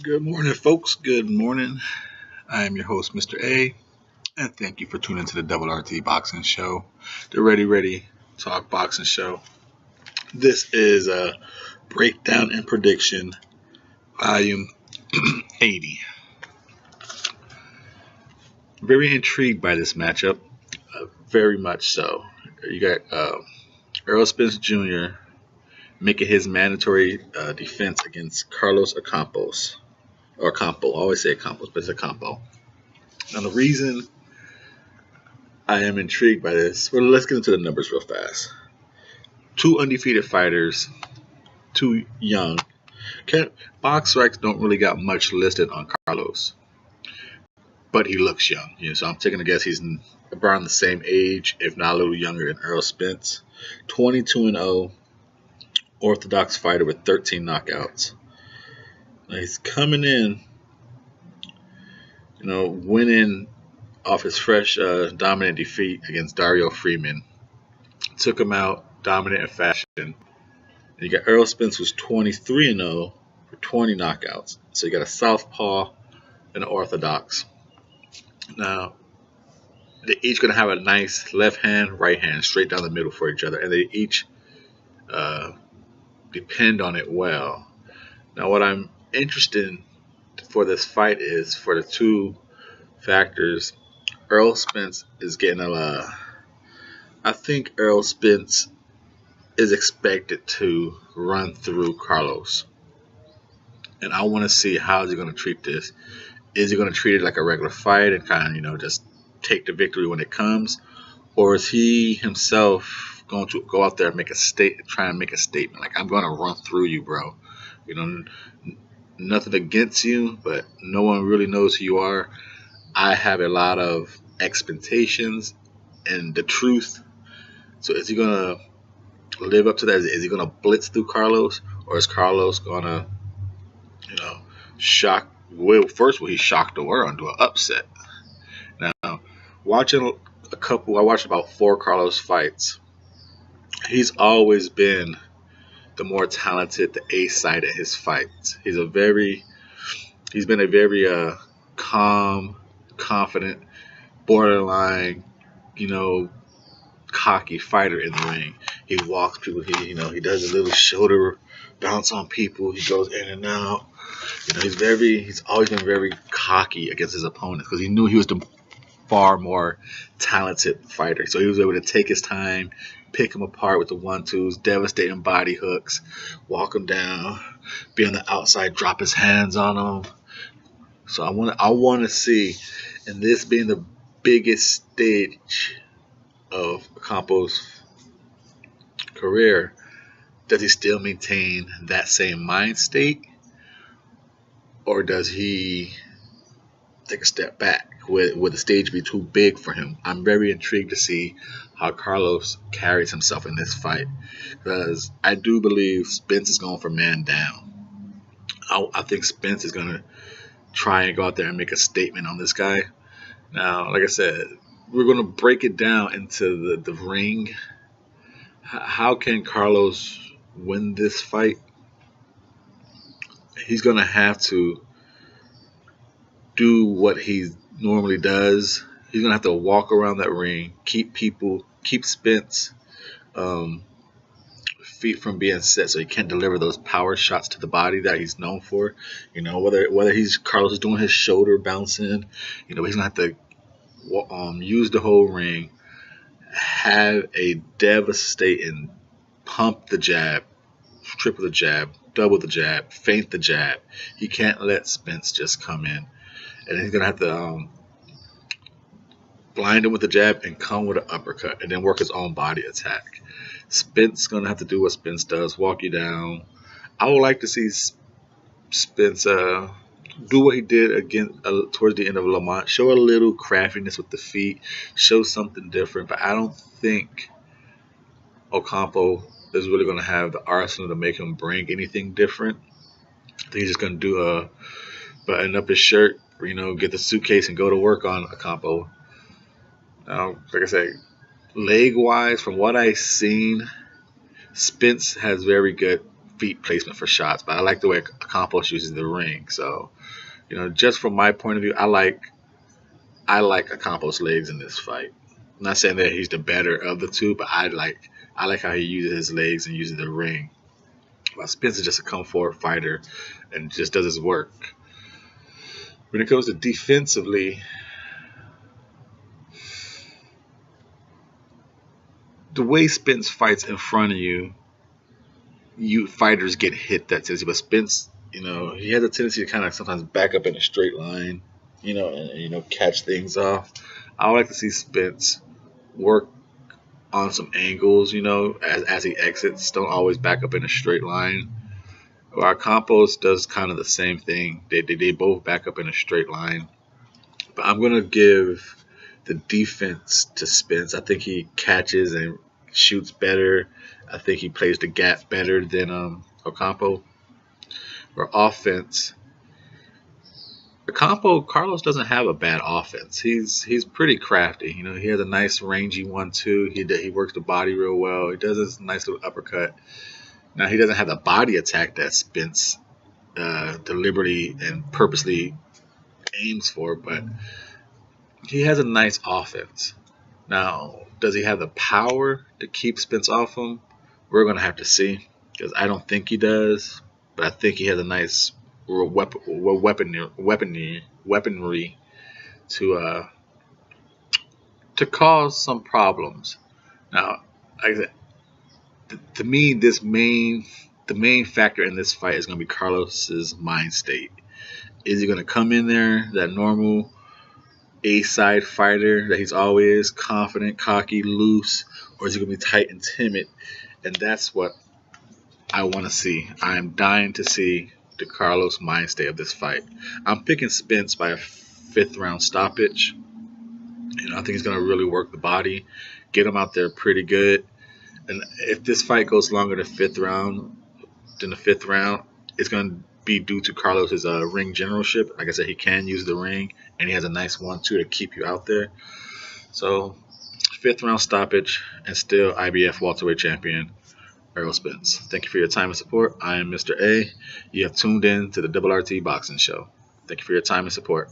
Good morning, folks. Good morning. I am your host, Mr.A, and thank you for tuning to the Double RT Boxing Show, the Ready Talk Boxing Show. This is a breakdown and prediction, volume 80. Very intrigued by this matchup, very much so. You got Errol Spence Jr. making his mandatory defense against Carlos Ocampos. Or Ocampo, I always say Ocampos, but it's Ocampo. Now, the reason I am intrigued by this, well, let's get into the numbers real fast. Two undefeated fighters, too young. Box strikes don't really got much listed on Carlos, but he looks young. So I'm taking a guess he's around the same age, if not a little younger than Errol Spence. 22-0, orthodox fighter with 13 knockouts. Now he's coming in, winning off his fresh dominant defeat against Dario Freeman. Took him out dominant in fashion. And you got Errol Spence, who's 23-0 for 20 knockouts. So you got a southpaw and an orthodox. Now, they're each going to have a nice left hand, right hand, straight down the middle for each other. And they each depend on it well. Now, what I'm interested in for this fight is for the two factors. Errol Spence is getting I think Errol Spence is expected to run through Carlos. And I want to see how is he going to treat this. Is he going to treat it like a regular fight and kind of, just take the victory when it comes? Or is he himself going to go out there and try and make a statement? Like, I'm going to run through you, bro. Nothing against you, but no one really knows who you are. I have a lot of expectations and the truth. So is he going to live up to that? Is he going to blitz through Carlos? Or is Carlos going to, shock? Well, first of all, he shocked the world into an upset. Now, watching I watched about 4 Carlos fights. He's always been the more talented, the ace side at his fights. He's been a very calm, confident, borderline, cocky fighter in the ring. He walks people. He does a little shoulder bounce on people. He goes in and out. He's always been very cocky against his opponents because he knew he was the far more talented fighter. So he was able to take his time, pick him apart with the 1-2s, devastating body hooks, walk him down, be on the outside, drop his hands on him. So I want to see, and this being the biggest stage of Ocampo's career, does he still maintain that same mind state? Or does he take a step back? Would the stage be too big for him? I'm very intrigued to see how Carlos carries himself in this fight, because I do believe Spence is going for man down. I think Spence is going to try and go out there and make a statement on this guy. Now, like I said, we're going to break it down into the ring. How can Carlos win this fight? He's going to have to do what he normally does. He's going to have to walk around that ring, keep Spence feet from being set so he can't deliver those power shots to the body that he's known for. Whether Carlos is doing his shoulder bouncing, he's going to have to use the whole ring, have a devastating pump the jab, triple the jab, double the jab, feint the jab. He can't let Spence just come in. And he's going to have to blind him with the jab and come with an uppercut and then work his own body attack. Spence is going to have to do what Spence does, walk you down. I would like to see Spence do what he did again towards the end of Lamont. Show a little craftiness with the feet. Show something different. But I don't think Ocampo is really going to have the arsenal to make him bring anything different. I think he's just going to do button up his shirt, get the suitcase and go to work on Ocampo. Now, like I say, leg-wise, from what I've seen, Spence has very good feet placement for shots, but I like the way Ocampo uses the ring. So, just from my point of view, I like Ocampo's legs in this fight. I'm not saying that he's the better of the two, but I like how he uses his legs and uses the ring. While Spence is just a come forward fighter and just does his work. When it comes to defensively, the way Spence fights in front of you fighters get hit that tendency. But Spence, he has a tendency to kind of sometimes back up in a straight line, and catch things off. I would like to see Spence work on some angles, as he exits. Don't always back up in a straight line. While Campos does kind of the same thing. They both back up in a straight line. But I'm going to give the defense to Spence. I think he catches and shoots better. I think he plays the gap better than Ocampo. For offense, Carlos doesn't have a bad offense. He's pretty crafty. He has a nice rangy 1-2. He works the body real well. He does this nice little uppercut. Now he doesn't have the body attack that Spence deliberately and purposely aims for, but he has a nice offense. Now, does he have the power to keep Spence off him? We're going to have to see, because I don't think he does, but I think he has a nice weaponry to cause some problems. Now, like I said, to me, the main factor in this fight is going to be Carlos's mind state. Is he going to come in there that normal A-side fighter that he's always, confident, cocky, loose, or is he going to be tight and timid? And that's what I want to see. I am dying to see the Carlos mind state of this fight. I'm picking Spence by a 5th round stoppage. I think he's going to really work the body, get him out there pretty good. And if this fight goes longer than the 5th round, it's going to be due to Carlos's ring generalship. Like I said, he can use the ring, and he has a nice 1-2 to keep you out there. So, 5th round stoppage, and still IBF welterweight champion Erroll Spence. Thank you for your time and support. I am Mr. A. You have tuned in to the RRT Boxing Show. Thank you for your time and support.